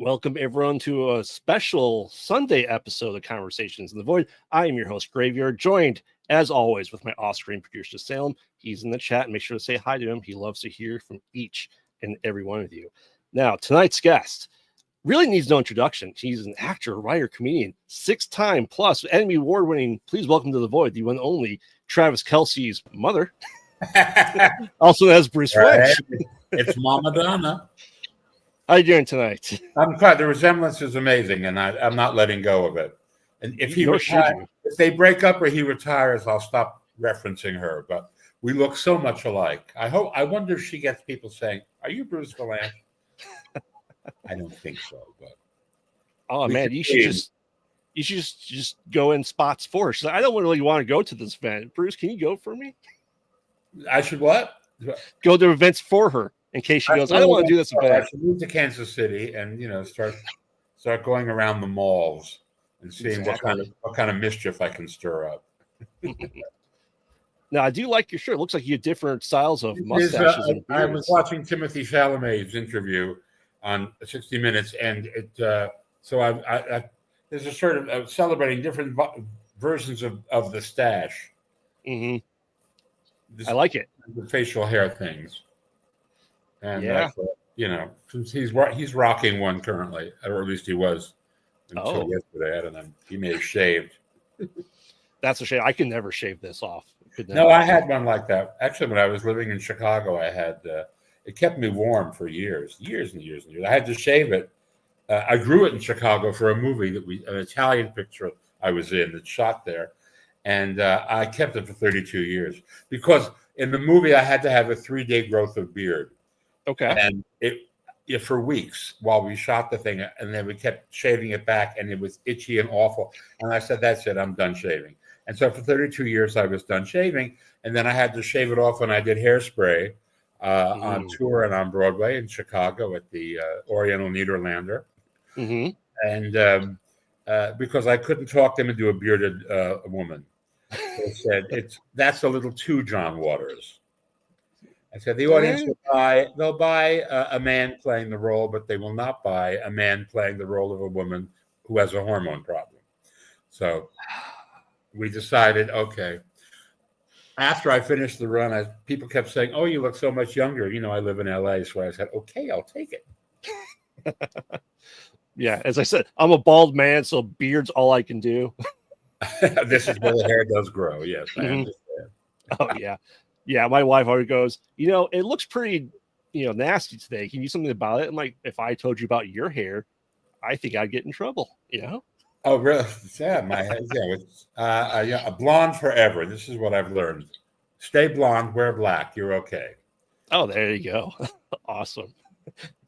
Welcome, everyone, to a special Sunday episode of Conversations in the Void. I am your host, Graveyard, joined, as always, with my off-screen producer, Salem. He's in the chat, and make sure to say hi to him. He loves to hear from each and every one of you. Now, tonight's guest really needs no introduction. He's an actor, writer, comedian, 6-time plus Emmy Award-winning. Please welcome to the Void, the one and only Travis Kelce's mother, also known as Bruce Vilanch. It's Mama Donna. How are you doing tonight? I'm glad. The resemblance is amazing, and I'm not letting go of it. And if if they break up or he retires, I'll stop referencing her. But we look so much alike. I wonder if she gets people saying, "Are you Bruce Vilanch?" I don't think so. But oh man, you should just go in spots for her. She's like, I don't really want to go to this event. Bruce, can you go for me? I should what? Go to events for her. In case she goes, I don't want to do this event. I should move to Kansas City and start going around the malls and seeing what kind of mischief I can stir up. Now I do like your shirt. It looks like you have different styles of mustaches. I was watching Timothy Chalamet's interview on 60 Minutes, and I there's a sort of celebrating different versions of the stash. Mm-hmm. I like it. The facial hair things. And since he's rocking one currently, or at least he was until yesterday. I don't know. He may have shaved. That's a shame. I can never shave this off. No, I had one like that. Actually, when I was living in Chicago, I had it kept me warm for years and years and years. I had to shave it. I grew it in Chicago for a movie an Italian picture I was in that shot there, and I kept it for 32 years because in the movie I had to have a 3-day growth of beard. Okay. And it for weeks while we shot the thing, and then we kept shaving it back, and it was itchy and awful. And I said, "That's it, I'm done shaving." And so for 32 years, I was done shaving, and then I had to shave it off when I did Hairspray on tour and on Broadway in Chicago at the Oriental Nederlander. Mm-hmm. And because I couldn't talk them into a bearded woman, they said that's a little too John Waters. I said the audience they'll buy a man playing the role, but they will not buy a man playing the role of a woman who has a hormone problem. So we decided, okay. After I finished the run, people kept saying, "Oh, you look so much younger." I live in LA, so I said, "Okay, I'll take it." Yeah, as I said, I'm a bald man, so beard's all I can do. This is where the hair does grow. Yes, I understand. Oh yeah. Yeah, my wife always goes, it looks pretty, nasty today. Can you do something about it? I'm like, if I told you about your hair, I think I'd get in trouble, Oh, really? Yeah, my hair. Yeah, a blonde forever. This is what I've learned. Stay blonde, wear black. You're okay. Oh, there you go. Awesome.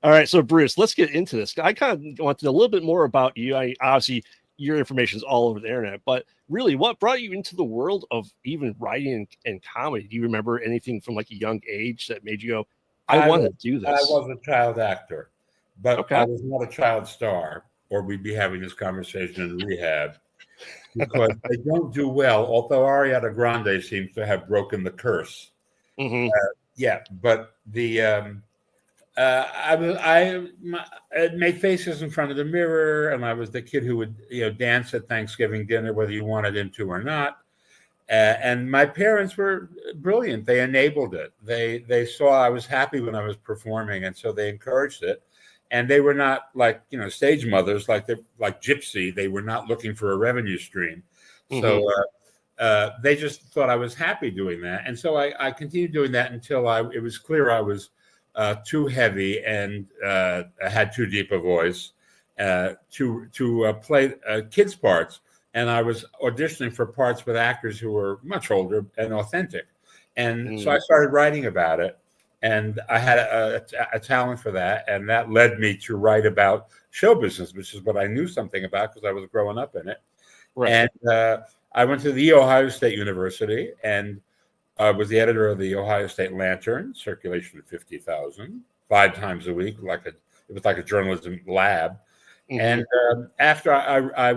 All right, so Bruce, let's get into this. I kind of want to know a little bit more about you. Obviously, your information is all over the internet, but really, what brought you into the world of even writing and comedy? Do you remember anything from like a young age that made you go, I want to do this? I was a child actor, but I was not a child star, or we'd be having this conversation in rehab because they don't do well, although Ariana Grande seems to have broken the curse. Mm-hmm. But the I made faces in front of the mirror, and I was the kid who would dance at Thanksgiving dinner whether you wanted him to or not. And my parents were brilliant. They enabled it. They saw I was happy when I was performing, and so they encouraged it. And they were not like stage mothers like Gypsy. They were not looking for a revenue stream. Mm-hmm. So they just thought I was happy doing that, and so I continued doing that until it was clear I was too heavy and had too deep a voice to play kids' parts. And I was auditioning for parts with actors who were much older and authentic. And so I started writing about it. And I had a talent for that. And that led me to write about show business, which is what I knew something about because I was growing up in it. Right. And I went to the Ohio State University and I was the editor of the Ohio State Lantern, circulation of 50,000, 5 times a week. It was like a journalism lab. Mm-hmm. And after I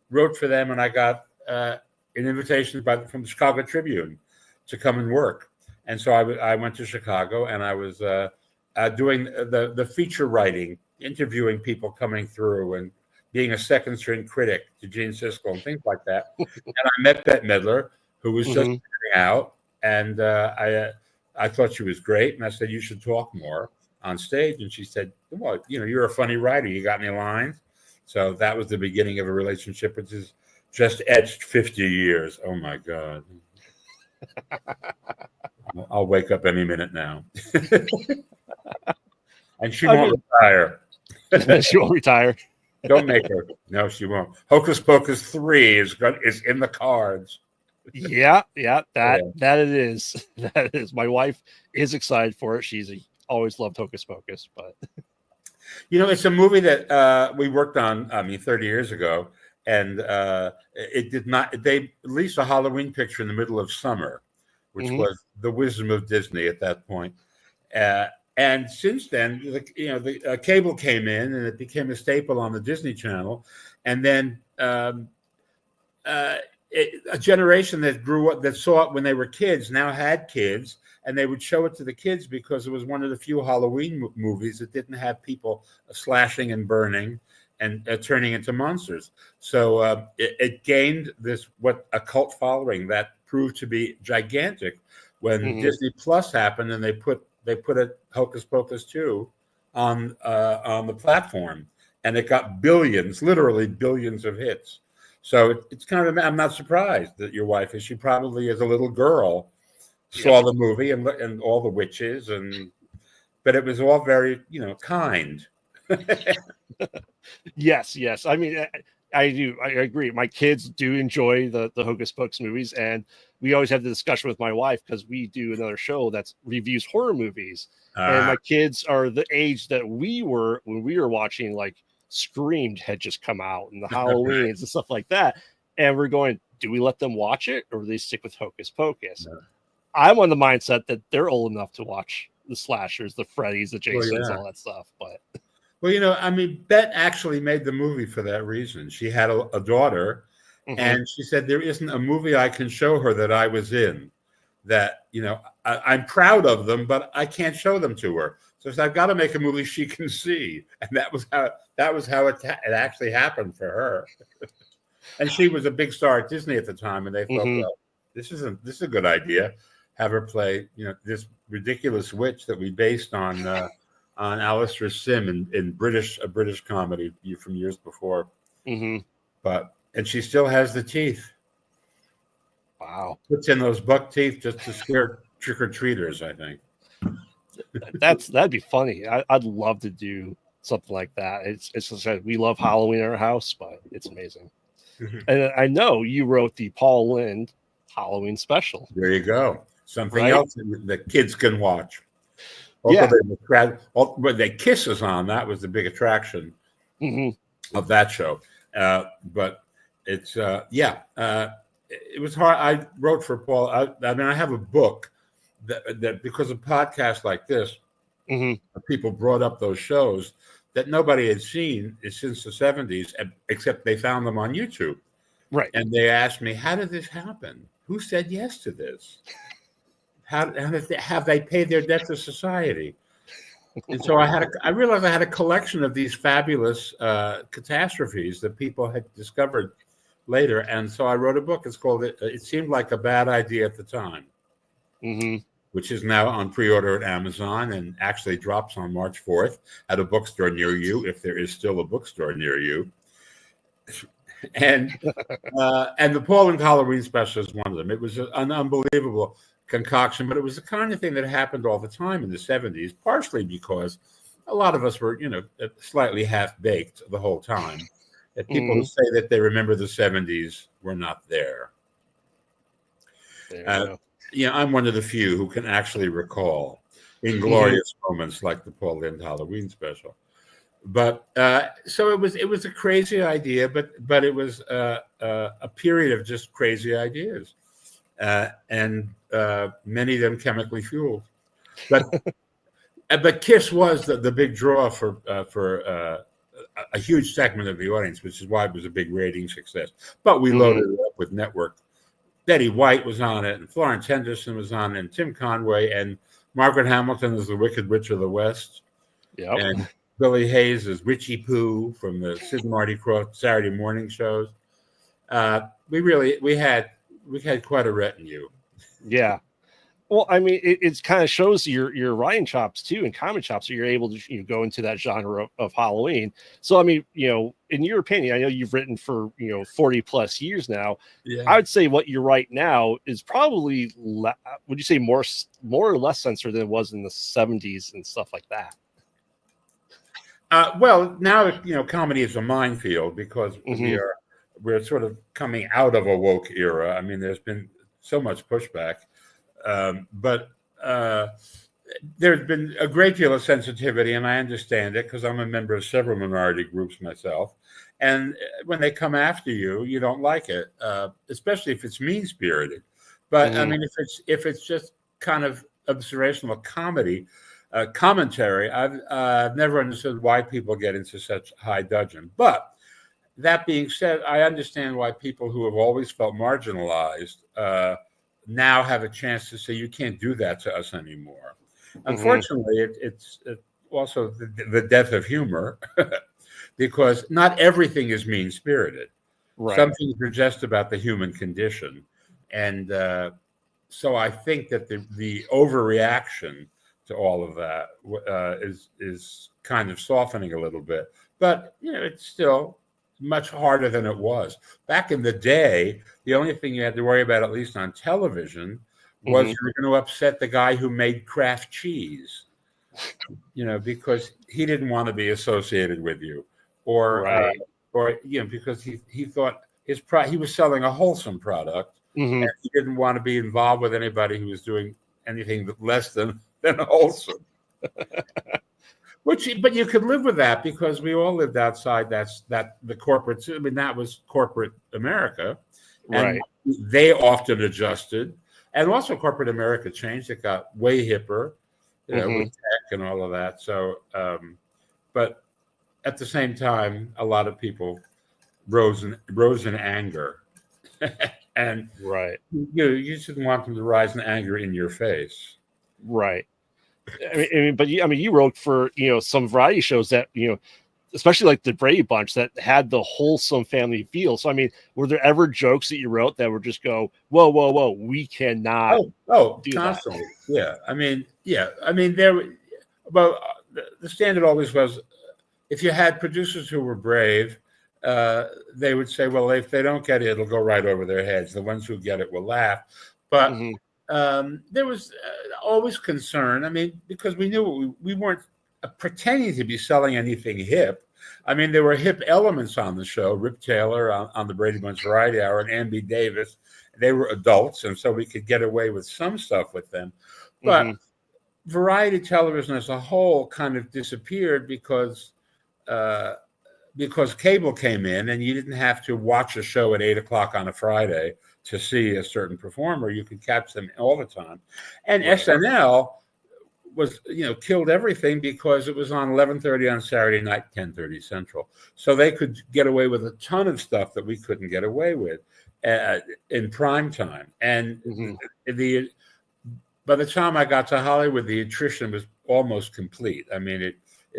wrote for them, and I got an invitation from the Chicago Tribune to come and work. And so I went to Chicago, and I was doing the feature writing, interviewing people coming through and being a second string critic to Gene Siskel and things like that. And I met Bette Midler, who was just starting out, and I thought she was great. And I said, you should talk more on stage. And she said, well, you're a funny writer. You got any lines? So that was the beginning of a relationship, which is just etched 50 years. Oh, my God. I'll wake up any minute now. And she won't retire. She won't retire. Don't make her. No, she won't. Hocus Pocus 3 is in the cards. Yeah, that it is. That is. My wife is excited for it. She's always loved Hocus Pocus, but it's a movie that we worked on. 30 years ago, and it did not. They released a Halloween picture in the middle of summer, which was the wisdom of Disney at that point. And since then, the cable came in, and it became a staple on the Disney Channel. And then a generation that grew up, that saw it when they were kids, now had kids, and they would show it to the kids because it was one of the few Halloween movies that didn't have people slashing and burning and turning into monsters. So it gained a cult following that proved to be gigantic when Disney Plus happened, and they put a Hocus Pocus 2 on the platform, and it got billions, literally billions of hits. So it's kind of, I'm not surprised that your wife she probably as a little girl saw the movie and all the witches, but it was all very, kind. Yes. I mean, I do. I agree. My kids do enjoy the Hocus Pocus movies, and we always have the discussion with my wife because we do another show that reviews horror movies, and my kids are the age that we were when we were watching, like Screamed had just come out and the Halloweens and stuff like that, and we're going, do we let them watch it or do they stick with Hocus Pocus? No. I'm on the mindset that they're old enough to watch the slashers, the Freddys, the Jasons, all that stuff, but. Well, Bette actually made the movie for that reason. She had a daughter, and she said, there isn't a movie I can show her that I was in that, I'm proud of them, but I can't show them to her. So I've got to make a movie she can see. And that was how it actually happened for her. And she was a big star at Disney at the time, and they thought, well, this is a good idea. Have her play, this ridiculous witch that we based on Alistair Sim in a British comedy from years before. And she still has the teeth. Wow. Puts in those buck teeth just to scare trick-or-treaters, I think. That'd be funny. I'd love to do something like that. It's just like, we love Halloween in our house, but it's amazing. And I know you wrote the Paul Lynde Halloween Special. There you go. Something else that kids can watch. Also, when they kisses on, that was the big attraction of that show. But it's it was hard. I wrote for Paul. I have a book that because of podcasts like this, people brought up those shows that nobody had seen since the 70s, except they found them on YouTube. Right. And they asked me, how did this happen? Who said yes to this? How have they paid their debt to society? And so I realized I had a collection of these fabulous catastrophes that people had discovered later. And so I wrote a book. It's called It Seemed Like a Bad Idea at the Time, which is now on pre-order at Amazon and actually drops on March 4th at a bookstore near you, if there is still a bookstore near you. And the Paul Lynde Halloween Special is one of them. It was an unbelievable concoction, but it was the kind of thing that happened all the time in the 70s, partially because a lot of us were, slightly half-baked the whole time. That people who say that they remember the 70s were not there. I'm one of the few who can actually recall inglorious moments like the Paul Lynde Halloween Special. But so it was a crazy idea, but it was a period of just crazy ideas, and many of them chemically fueled. But Kiss was the big draw for a huge segment of the audience, which is why it was a big rating success. But we loaded it up with network. Betty White was on it, and Florence Henderson was on it, and Tim Conway, and Margaret Hamilton as the Wicked Witch of the West. Yeah. Billy Hayes as Richie Poo from the Sid and Marty Krofft Saturday morning shows. We had quite a retinue. Yeah. Well, I mean, it kind of shows your writing chops too and comic chops, so you're able to go into that genre of Halloween. So, I mean, in your opinion, I know you've written for 40 plus years now. Yeah. I would say what you write now is probably would you say more or less censored than it was in the 70s and stuff like that? Well, now comedy is a minefield because we're sort of coming out of a woke era. I mean, there's been so much pushback. But there's been a great deal of sensitivity, and I understand it because I'm a member of several minority groups myself. And when they come after you, you don't like it, especially if it's mean-spirited. But I mean, if it's just kind of observational comedy, commentary, I've never understood why people get into such high dudgeon. But that being said, I understand why people who have always felt marginalized now have a chance to say you can't do that to us anymore. Unfortunately, it's also the death of humor because not everything is mean-spirited. Right. Some things are just about the human condition. And so I think that the overreaction to all of that is kind of softening a little bit. But, it's still much harder than it was. Back in the day, the only thing you had to worry about, at least on television, was you were going to upset the guy who made Kraft cheese, because he didn't want to be associated with you, or because he thought he was selling a wholesome product, and he didn't want to be involved with anybody who was doing anything less than wholesome. But you could live with that because we all lived outside the corporate. I mean, that was corporate America, and they often adjusted, and also corporate America changed. It got way hipper, with tech and all of that. So, but at the same time, a lot of people rose in anger, and you just didn't want them to rise in anger in your face, right. You wrote for some variety shows that especially like the Brady Bunch that had the wholesome family feel. So I mean, were there ever jokes that you wrote that would just go, whoa, we cannot? Do constantly, that? The standard always was, if you had producers who were brave, they would say, well, if they don't get it, it'll go right over their heads. The ones who get it will laugh, but. There was always concern. I mean, because we knew we weren't pretending to be selling anything hip. I mean, there were hip elements on the show. Rip Taylor on the Brady Bunch Variety Hour and Ann B. Davis. They were adults, and so we could get away with some stuff with them. But variety television as a whole kind of disappeared because cable came in, and you didn't have to watch a show at 8:00 on a Friday to see a certain performer. You could catch them all the time. And SNL was, killed everything because it was on 11:30 on Saturday night, 10:30 Central. So they could get away with a ton of stuff that we couldn't get away with in prime time. And by the time I got to Hollywood, the attrition was almost complete. I mean, it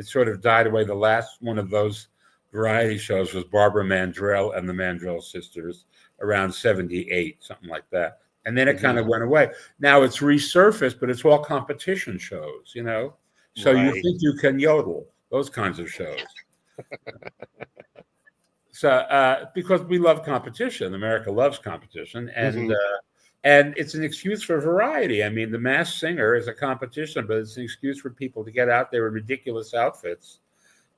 sort of died away. The last one of those variety shows was Barbara Mandrell and the Mandrell sisters, around 78, something like that. And then it kind of went away. Now it's resurfaced, but it's all competition shows, So you think you can yodel, those kinds of shows. So because we love competition, America loves competition, and it's an excuse for variety. I mean, The Masked Singer is a competition, but it's an excuse for people to get out there in ridiculous outfits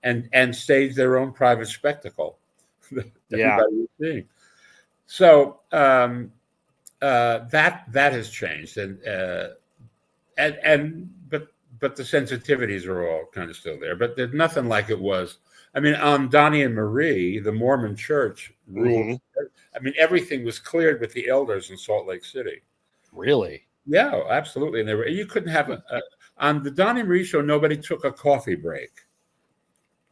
and stage their own private spectacle. Everybody is seeing. So that has changed, but the sensitivities are all kind of still there. But there's nothing like it was. I mean, on Donnie and Marie, the Mormon Church ruled. I mean, everything was cleared with the elders in Salt Lake City. Really? Yeah, absolutely. And you couldn't have on the Donnie and Marie show. Nobody took a coffee break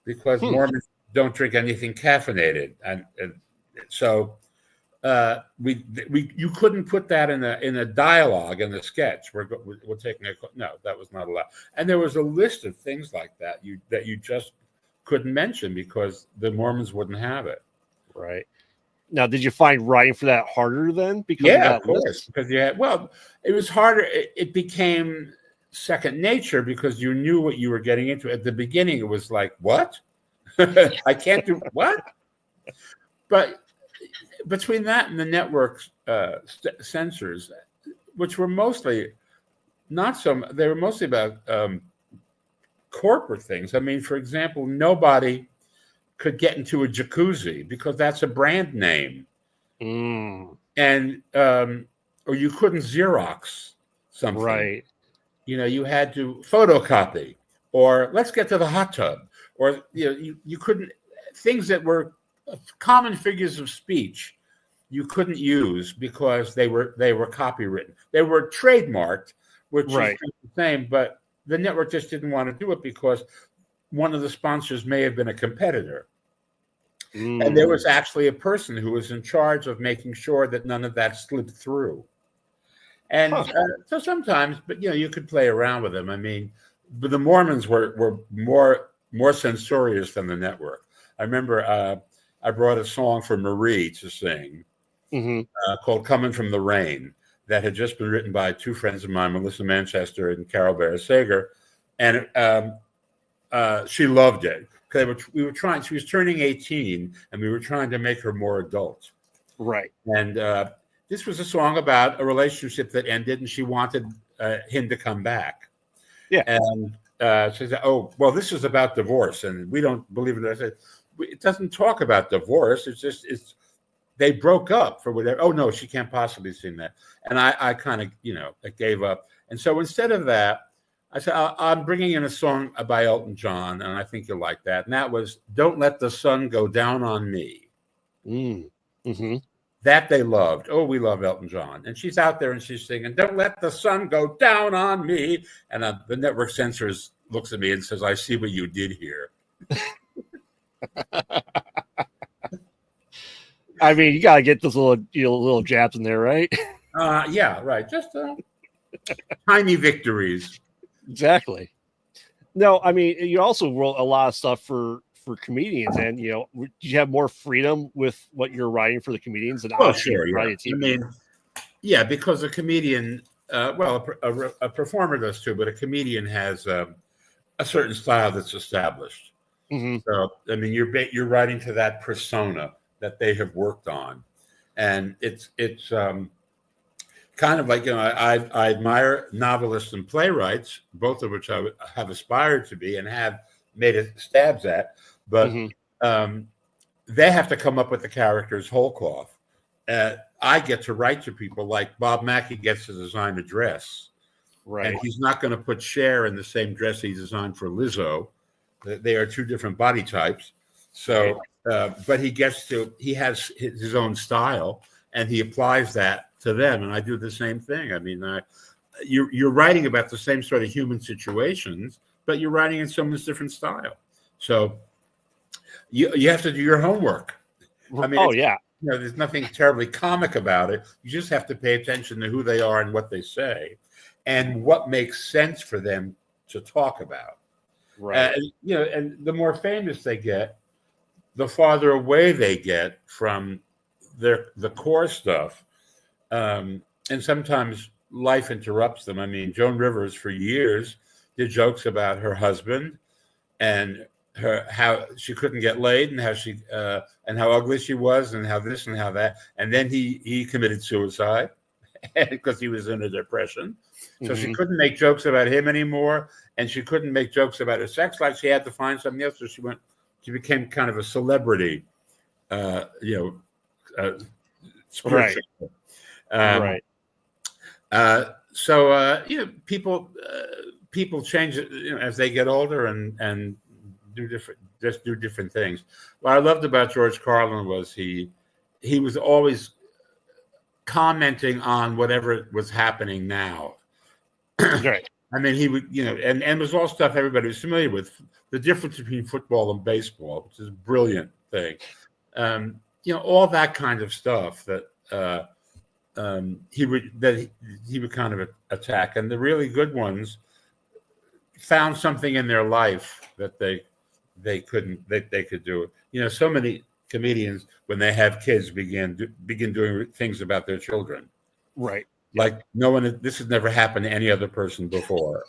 because Mormons don't drink anything caffeinated, and so. you couldn't put that in a dialogue in the sketch. We're taking no, that was not allowed. And there was a list of things like that you just couldn't mention because the Mormons wouldn't have it. Right. Now, did you find writing for that harder then? Because Yeah, of that of course. list? Because it was harder. It became second nature because you knew what you were getting into. At the beginning, it was like, what? I can't do what? But between that and the network censors, which were mostly they were mostly about corporate things. I mean, for example, nobody could get into a jacuzzi because that's a brand name. And or you couldn't Xerox something. Right. You had to photocopy, or let's get to the hot tub, or you couldn't, things that were common figures of speech you couldn't use because they were copywritten. They were trademarked, which is the same, but the network just didn't want to do it because one of the sponsors may have been a competitor. And there was actually a person who was in charge of making sure that none of that slipped through. And so sometimes, but you could play around with them. I mean, but the Mormons were more censorious than the network. I remember I brought a song for Marie to sing called "Coming from the Rain" that had just been written by two friends of mine, Melissa Manchester and Carol Barris-Sager, and she loved it. We were trying. She was turning 18, and we were trying to make her more adult. Right. And this was a song about a relationship that ended, and she wanted him to come back. Yeah. And she said, "Oh, well, this is about divorce, and we don't believe in it." I said, "It doesn't talk about divorce. It's they broke up for whatever." "Oh no, she can't possibly sing that." And I kind of I gave up. And so instead of that, I said, I'm bringing in a song by Elton John, and I think you'll like that. And that was "Don't Let the Sun Go Down on Me." That they loved. Oh, we love Elton John. And she's out there and she's singing, "Don't let the sun go down on me." And the network censors looks at me and says, "I see what you did here." I mean, you got to get those little jabs in there, right? Yeah, right. Just tiny victories. Exactly. No, I mean, you also wrote a lot of stuff for comedians, and do you have more freedom with what you're writing for the comedians than sure, yeah. I mean, yeah, because a comedian, a performer does too, but a comedian has a certain style that's established. So, I mean, you're writing to that persona that they have worked on, and it's kind of like I admire novelists and playwrights, both of which I have aspired to be and have made stabs at, but they have to come up with the characters whole cloth. I get to write to people like Bob Mackie gets to design a dress, right? And he's not going to put Cher in the same dress he designed for Lizzo. They are two different body types. So, but he has his own style, and he applies that to them. And I do the same thing. I mean, you're writing about the same sort of human situations, but you're writing in someone's different style. So you have to do your homework. I mean, there's nothing terribly comic about it. You just have to pay attention to who they are and what they say, and what makes sense for them to talk about. Right. And the more famous they get, the farther away they get from the core stuff. And sometimes life interrupts them. I mean, Joan Rivers for years did jokes about her husband and how she couldn't get laid, and how she and how ugly she was, and how this and how that. And then he committed suicide because he was in a depression. So she couldn't make jokes about him anymore, and she couldn't make jokes about her sex life. She had to find something else. So she became kind of a celebrity, spiritual. Right. People change as they get older and do different things. What I loved about George Carlin was he was always commenting on whatever was happening now. Right. I mean, he would, and it was all stuff everybody was familiar with. The difference between football and baseball, which is a brilliant thing. All that kind of stuff that he would kind of attack, and the really good ones found something in their life that they could do. So many comedians, when they have kids, begin doing things about their children. Right. Like this has never happened to any other person before.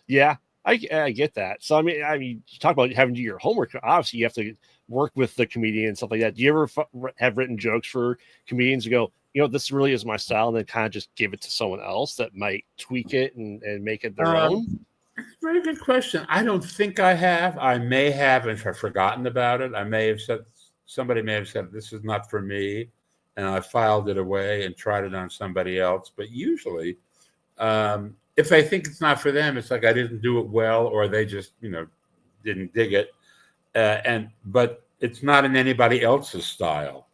Yeah, I get that. So I mean, you talk about having to do your homework. Obviously, you have to work with the comedian and stuff like that. Do you ever have written jokes for comedians to go, this really is my style, and then kind of just give it to someone else that might tweak it and make it their own? Very good question. I don't think I have. I may have, and have forgotten about it. Somebody may have said, this is not for me, and I filed it away and tried it on somebody else. But usually, if I think it's not for them, it's like I didn't do it well, or they just, didn't dig it. But it's not in anybody else's style.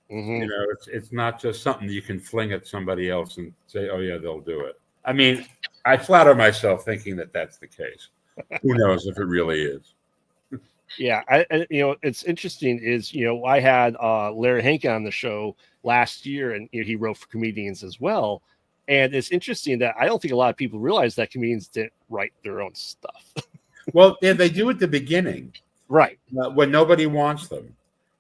Mm-hmm. It's not just something you can fling at somebody else and say, oh yeah, they'll do it. I mean, I flatter myself thinking that that's the case. Who knows if it really is? Yeah, it's interesting is, I had Larry Hankin on the show last year, and he wrote for comedians as well. And it's interesting that I don't think a lot of people realize that comedians didn't write their own stuff. Well, they do at the beginning. Right. When nobody wants them.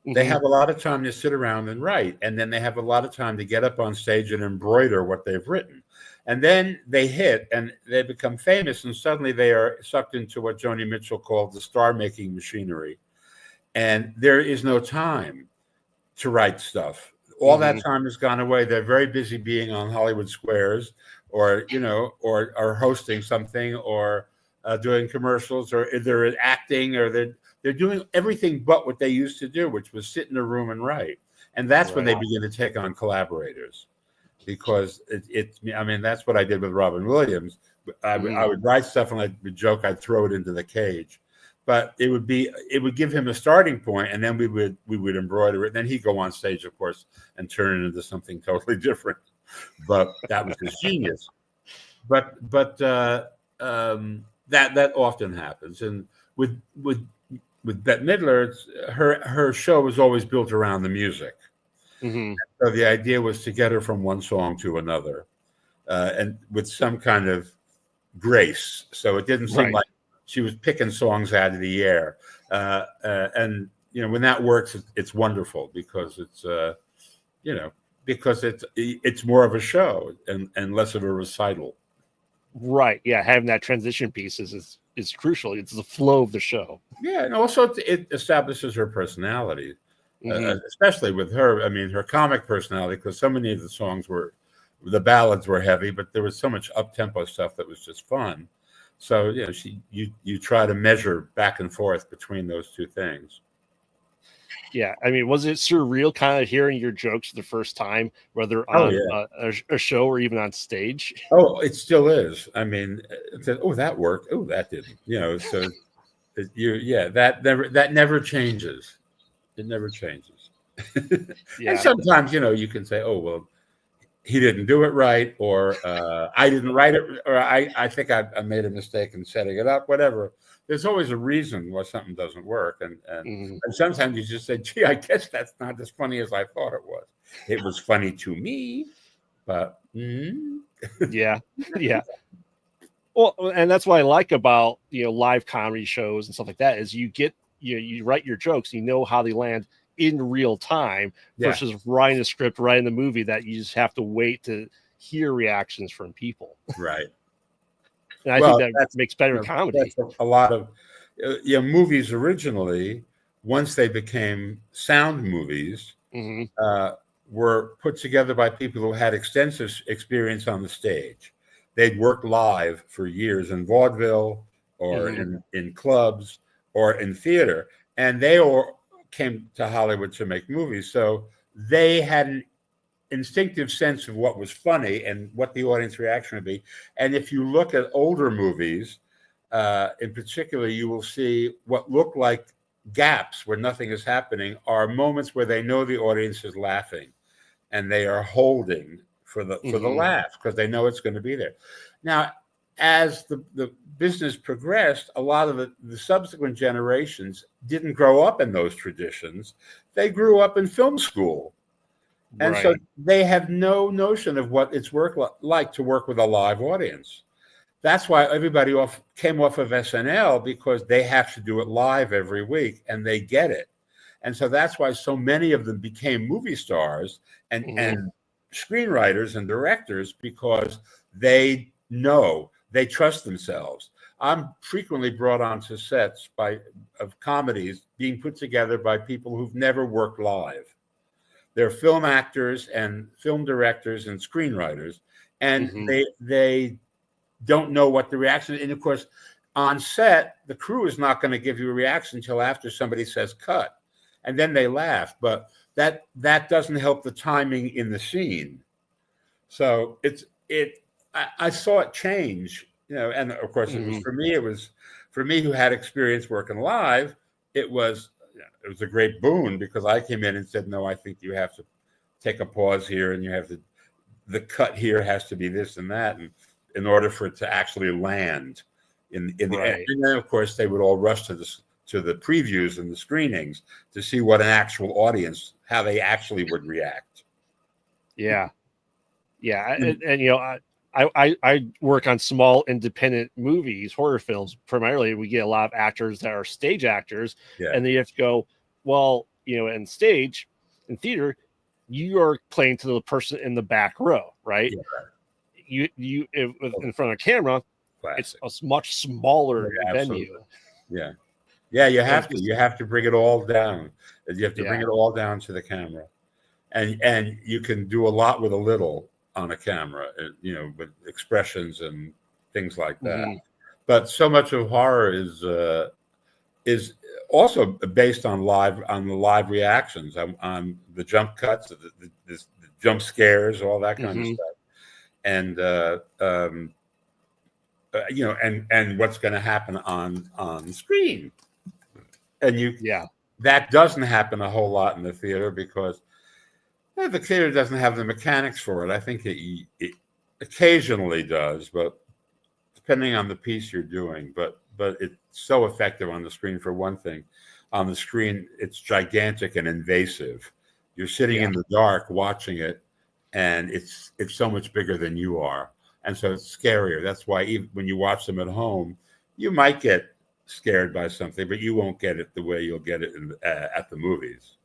Mm-hmm. They have a lot of time to sit around and write, and then they have a lot of time to get up on stage and embroider what they've written. And then they hit and they become famous, and suddenly they are sucked into what Joni Mitchell called the star-making machinery. And there is no time to write stuff. All Mm-hmm. that time has gone away. They're very busy being on Hollywood Squares, or hosting something, or doing commercials, or they're acting, or they're doing everything but what they used to do, which was sit in a room and write. And that's when they begin to take on collaborators. Because that's what I did with Robin Williams. I would write stuff, and I would joke I'd throw it into the cage, but it would give him a starting point, and then we would embroider it. And then he'd go on stage, of course, and turn it into something totally different. But that was his genius. But that often happens. And with Bette Midler, her show was always built around the music. Mm-hmm. So the idea was to get her from one song to another, and with some kind of grace. So it didn't seem like she was picking songs out of the air. And when that works, it's wonderful, because it's more of a show and less of a recital. Right. Yeah. Having that transition piece is crucial. It's the flow of the show. Yeah, and also it establishes her personality. Mm-hmm. Especially with her, her comic personality, because so many of the ballads were heavy, but there was so much up-tempo stuff that was just fun. So, you try to measure back and forth between those two things. Yeah, was it surreal kind of hearing your jokes the first time, whether on a show or even on stage? Oh, it still is. That worked. Oh, that didn't. So that never changes. It never changes. Yeah. And sometimes, you can say, oh, well, he didn't do it right, or I didn't write it, or I think I made a mistake in setting it up, whatever. There's always a reason why something doesn't work. And sometimes you just say, gee, I guess that's not as funny as I thought it was. It was funny to me, but Yeah. Well, and that's what I like about, live comedy shows and stuff like that, is you get, you write your jokes, how they land in real time versus writing a script, writing the movie that you just have to wait to hear reactions from people. Right. And I think that makes better comedy. That's a lot of movies originally, once they became sound movies, were put together by people who had extensive experience on the stage. They'd worked live for years in vaudeville, or in clubs, or in theater, and they all came to Hollywood to make movies. So they had an instinctive sense of what was funny and what the audience reaction would be. And if you look at older movies, in particular, you will see what look like gaps where nothing is happening are moments where they know the audience is laughing, and they are holding for the laugh, because they know it's going to be there. Now, as the business progressed, a lot of the subsequent generations didn't grow up in those traditions. They grew up in film school. And so they have no notion of what it's like to work with a live audience. That's why everybody came off of SNL, because they have to do it live every week, and they get it. And so that's why so many of them became movie stars and screenwriters and directors, because they trust themselves. I'm frequently brought onto sets of comedies being put together by people who've never worked live. They're film actors and film directors and screenwriters, and they don't know what the reaction is. And of course, on set, the crew is not going to give you a reaction until after somebody says cut, and then they laugh. But that doesn't help the timing in the scene. So I saw it change, and of course it was for me who had experience working live. It was a great boon, because I came in and said, no, I think you have to take a pause here, and you have the cut here has to be this and that, and in order for it to actually land in the end. And then of course they would all rush to the previews and the screenings to see what an actual audience, how they actually would react. Yeah. And I work on small independent movies, horror films. Primarily, we get a lot of actors that are stage actors, and they have to go, well, in stage, in theater, you are playing to the person in the back row, right? Yeah. You in front of a camera, it's a much smaller venue. Yeah. You have to bring it all down. You have to bring it all down to the camera, and you can do a lot with a little on a camera, with expressions and things like that. But so much of horror is also based on the live reactions, on the jump cuts, the jump scares, all that kind of stuff, and and what's going to happen on screen, and that doesn't happen a whole lot in the theater, because the theater doesn't have the mechanics for it. I think it occasionally does, but depending on the piece you're doing. But it's so effective on the screen. For one thing, on the screen, it's gigantic and invasive. You're sitting in the dark watching it, and it's so much bigger than you are, and so it's scarier. That's why even when you watch them at home, you might get scared by something, but you won't get it the way you'll get it at the movies.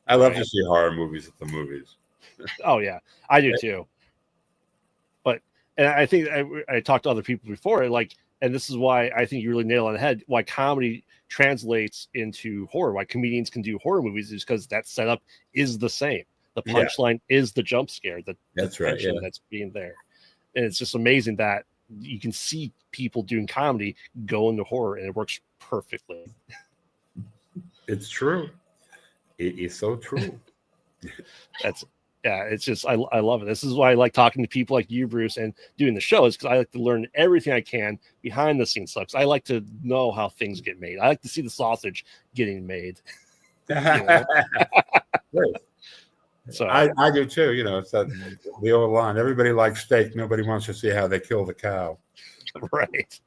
I love to see horror movies at the movies. Oh yeah, I do too. And I think I talked to other people before, and this is why I think you really nail it on the head, why comedy translates into horror, why comedians can do horror movies, is because that setup is the same. The punchline is the jump scare, that's being there. And it's just amazing that you can see people doing comedy go into horror, and it works perfectly. It's true. It is so true. It's just I love it. This is why I like talking to people like you, Bruce, and doing the show, is because I like to learn everything I can behind the scenes stuff. I like to know how things get made. I like to see the sausage getting made. So I do too. It's the old line: everybody likes steak, nobody wants to see how they kill the cow. Right.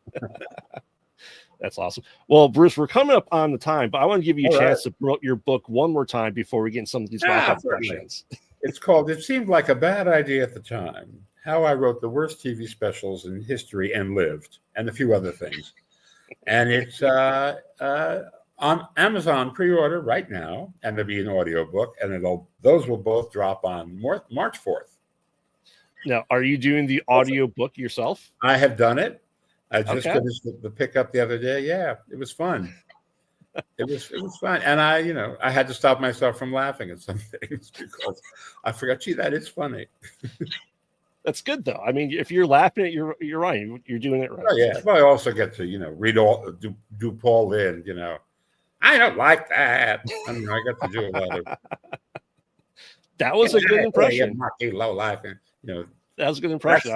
That's awesome. Well, Bruce, we're coming up on the time, but I want to give you a chance to promote your book one more time before we get in some of these wrap-up questions. It's called "It Seemed Like a Bad Idea at the Time: How I Wrote the Worst TV Specials in History and Lived," and a few other things. And it's on Amazon pre-order right now, and there'll be an audiobook, and those will both drop on March 4th. Now, are you doing the audio book yourself? I have done it. I just finished the pickup the other day. Yeah, it was fun. It was fun, and I had to stop myself from laughing at some things because I forgot. Gee, that is funny. That's good though. I mean, if you're laughing at you're right. You're doing it right. Oh, yeah. Well, I also get to read do Paul Lynde. I don't like that. I got to do a lot of. That was a good impression. Low laughing. That was a good impression.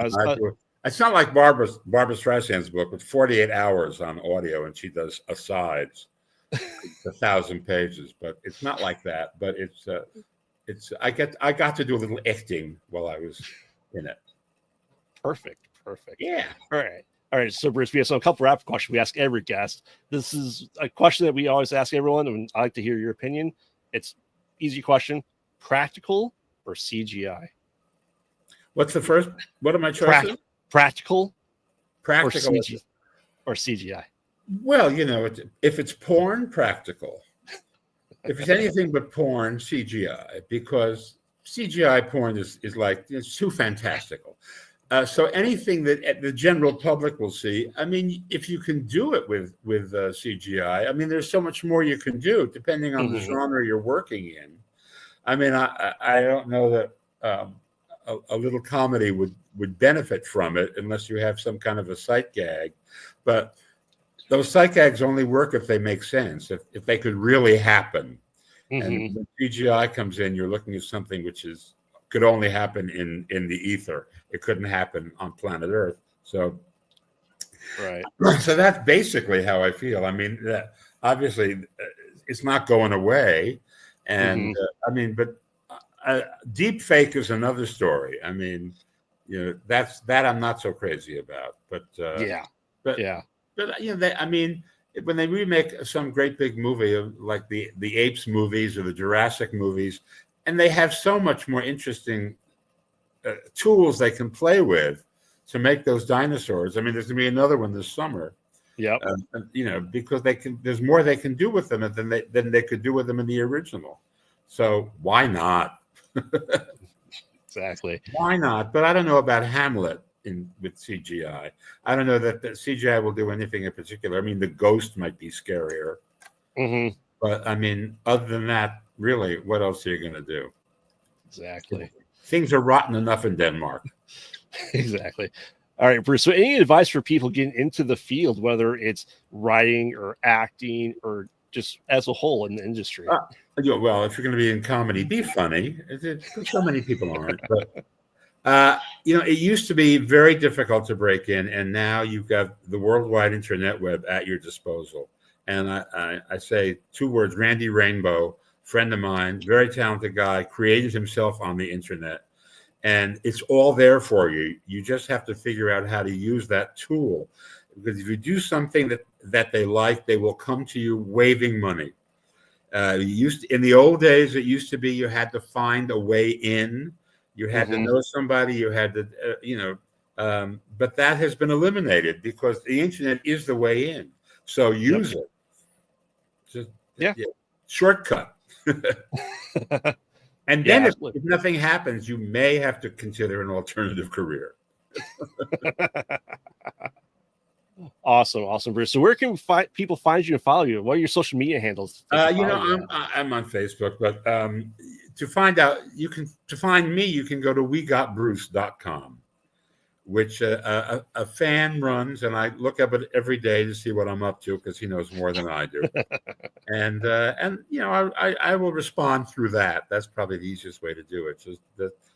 It's not like Barbara Streisand's book with 48 hours on audio, and she does asides. It's 1,000 pages, but it's not like that. But it's I got to do a little acting while I was in it. Perfect. Yeah. All right. right, so Bruce, we have a couple rapid questions we ask every guest. This is a question that we always ask everyone, and I like to hear your opinion. It's easy question: practical or CGI? What's the first? What are my choices? Practical Practical or CGI? Well, if it's porn, practical. If it's anything but porn, CGI, because CGI porn is like, it's too fantastical. So anything that the general public will see, I mean, if you can do it with CGI, I mean, there's so much more you can do depending on the genre you're working in. I mean, I don't know that a little comedy would benefit from it unless you have some kind of a sight gag. But those sight gags only work if they make sense, if they could really happen. And when CGI comes in, you're looking at something which could only happen in the ether. It couldn't happen on planet Earth. So, right. So that's basically how I feel. I mean, obviously, it's not going away, and I mean, but deep fake is another story. I mean, that I'm not so crazy about. But But I mean, when they remake some great big movie of like the Apes movies or the Jurassic movies, and they have so much more interesting tools they can play with to make those dinosaurs. I mean, there's gonna be another one this summer. Yeah. Because there's more they can do with them than they could do with them in the original. So why not? Exactly. Why not? But I don't know about Hamlet with CGI. I don't know that the CGI will do anything in particular. I mean, the ghost might be scarier. But I mean, other than that, really, what else are you going to do? Exactly. Things are rotten enough in Denmark. Exactly. All right, Bruce. So any advice for people getting into the field, whether it's writing or acting or just as a whole in the industry? Well, if you're going to be in comedy, be funny. So many people aren't. But, it used to be very difficult to break in, and now you've got the worldwide internet web at your disposal. And I say two words: Randy Rainbow, friend of mine, very talented guy, created himself on the internet. And it's all there for you. You just have to figure out how to use that tool. Because if you do something that they like, they will come to you waving money. In the old days, it used to be you had to find a way in. You had to know somebody. You had to, but that has been eliminated because the internet is the way in. So use it. Just, shortcut. And then if nothing happens, you may have to consider an alternative career. Awesome, Bruce. So where can people find you and follow you? What are your social media handles? I'm on Facebook, but to find me, you can go to wegotbruce.com, which a fan runs, and I look up it every day to see what I'm up to because he knows more than I do. and I will respond through that. That's probably the easiest way to do it. Just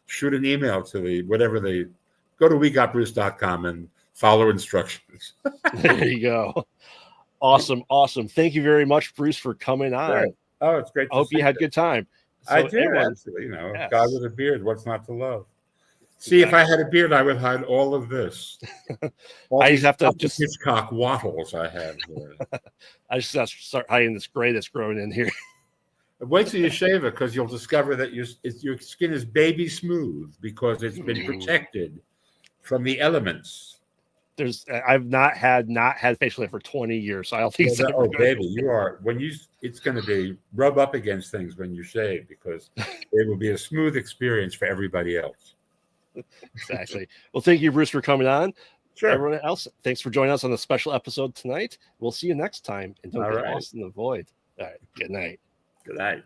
shoot an email to go to wegotbruce.com and follow instructions. There you go. Awesome. Thank you very much, Bruce, for coming on. Right. Oh, it's great. I hope you had a good time. So I did. Absolutely. Guy with a beard. What's not to love? See, if I had a beard, I would hide all of this. I just have to Hitchcock wattles I have there. I just have to start hiding this gray that's growing in here. Wait till you shave it, because you'll discover that your skin is baby smooth because it's been protected from the elements. I've not had facial hair for 20 years, so I don't think so. Oh, baby, it's going to be rub up against things when you shave because it will be a smooth experience for everybody else. Exactly. Well, thank you, Bruce, for coming on. Sure. Everyone else, thanks for joining us on the special episode tonight. We'll see you next time. And don't get lost in the void. All right. Good night. Good night.